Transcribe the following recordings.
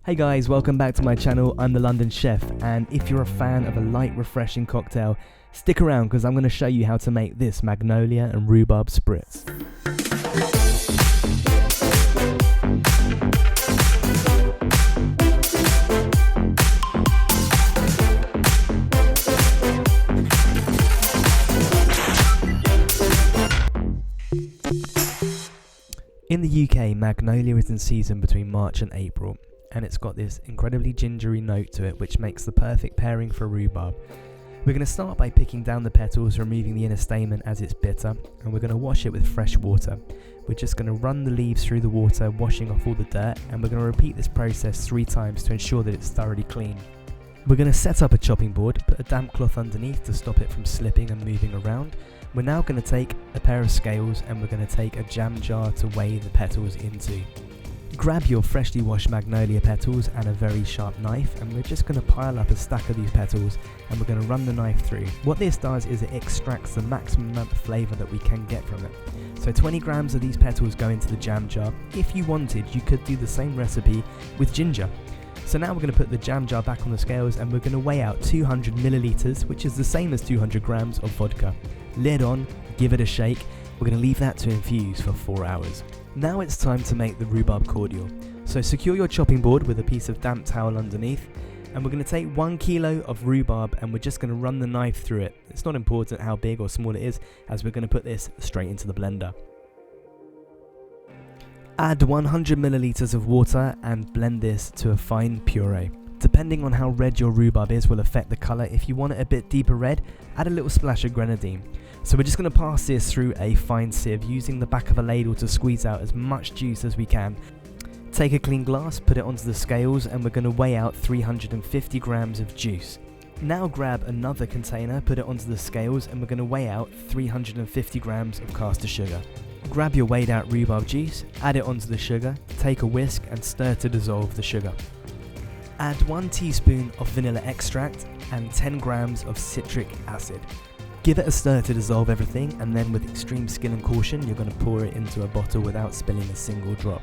Hey guys, welcome back to my channel. I'm the London Chef, and if you're a fan of a light, refreshing cocktail, stick around because I'm going to show you how to make this Magnolia and Rhubarb Spritz. In the UK, Magnolia is in season between March and April, and it's got this incredibly gingery note to it which makes the perfect pairing for rhubarb. We're going to start by picking down the petals, removing the inner stamen as it's bitter, and we're going to wash it with fresh water. We're just going to run the leaves through the water, washing off all the dirt, and we're going to repeat this process 3 times to ensure that it's thoroughly clean. We're going to set up a chopping board, put a damp cloth underneath to stop it from slipping and moving around. We're now going to take a pair of scales and we're going to take a jam jar to weigh the petals into. Grab your freshly washed magnolia petals and a very sharp knife, and we're just going to pile up a stack of these petals and we're going to run the knife through. What this does is it extracts the maximum amount of flavour that we can get from it. So 20 grams of these petals go into the jam jar. If you wanted, you could do the same recipe with ginger. So now we're going to put the jam jar back on the scales and we're going to weigh out 200 milliliters, which is the same as 200 grams of vodka. Lid on, give it a shake. We're going to leave that to infuse for 4 hours. Now it's time to make the Rhubarb Cordial. So secure your chopping board with a piece of damp towel underneath, and we're going to take 1 kilo of rhubarb and we're just going to run the knife through it. It's not important how big or small it is, as we're going to put this straight into the blender. Add 100 milliliters of water and blend this to a fine puree. Depending on how red your rhubarb is will affect the colour. If you want it a bit deeper red, add a little splash of grenadine. So we're just going to pass this through a fine sieve, using the back of a ladle to squeeze out as much juice as we can. Take a clean glass, put it onto the scales, and we're going to weigh out 350 grams of juice. Now grab another container, put it onto the scales, and we're going to weigh out 350 grams of caster sugar. Grab your weighed out rhubarb juice, add it onto the sugar, take a whisk and stir to dissolve the sugar. Add 1 teaspoon of vanilla extract and 10 grams of citric acid. Give it a stir to dissolve everything, and then with extreme skill and caution you're going to pour it into a bottle without spilling a single drop.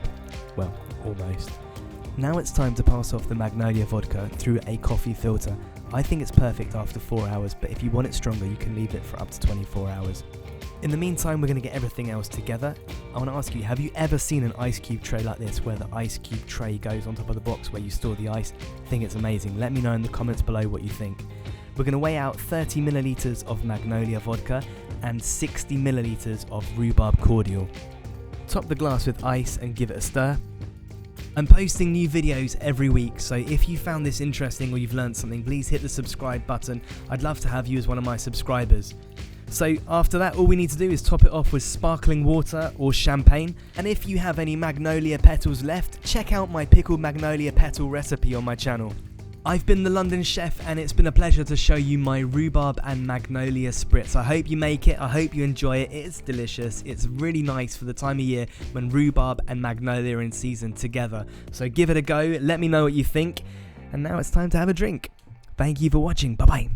Well, almost. Now it's time to pass off the Magnolia Vodka through a coffee filter. I think it's perfect after 4 hours, but if you want it stronger you can leave it for up to 24 hours. In the meantime, we're going to get everything else together. I want to ask you, have you ever seen an ice cube tray like this, where the ice cube tray goes on top of the box where you store the ice? I think it's amazing. Let me know in the comments below what you think. We're going to weigh out 30 milliliters of Magnolia Vodka and 60 milliliters of Rhubarb Cordial. Top the glass with ice and give it a stir. I'm posting new videos every week, so if you found this interesting or you've learned something, please hit the subscribe button. I'd love to have you as one of my subscribers. So after that, all we need to do is top it off with sparkling water or champagne. And if you have any magnolia petals left, check out my pickled magnolia petal recipe on my channel. I've been the London Chef, and it's been a pleasure to show you my rhubarb and magnolia spritz. I hope you make it, I hope you enjoy it. It's delicious, it's really nice for the time of year when rhubarb and magnolia are in season together. So give it a go, let me know what you think, and now it's time to have a drink. Thank you for watching, bye bye.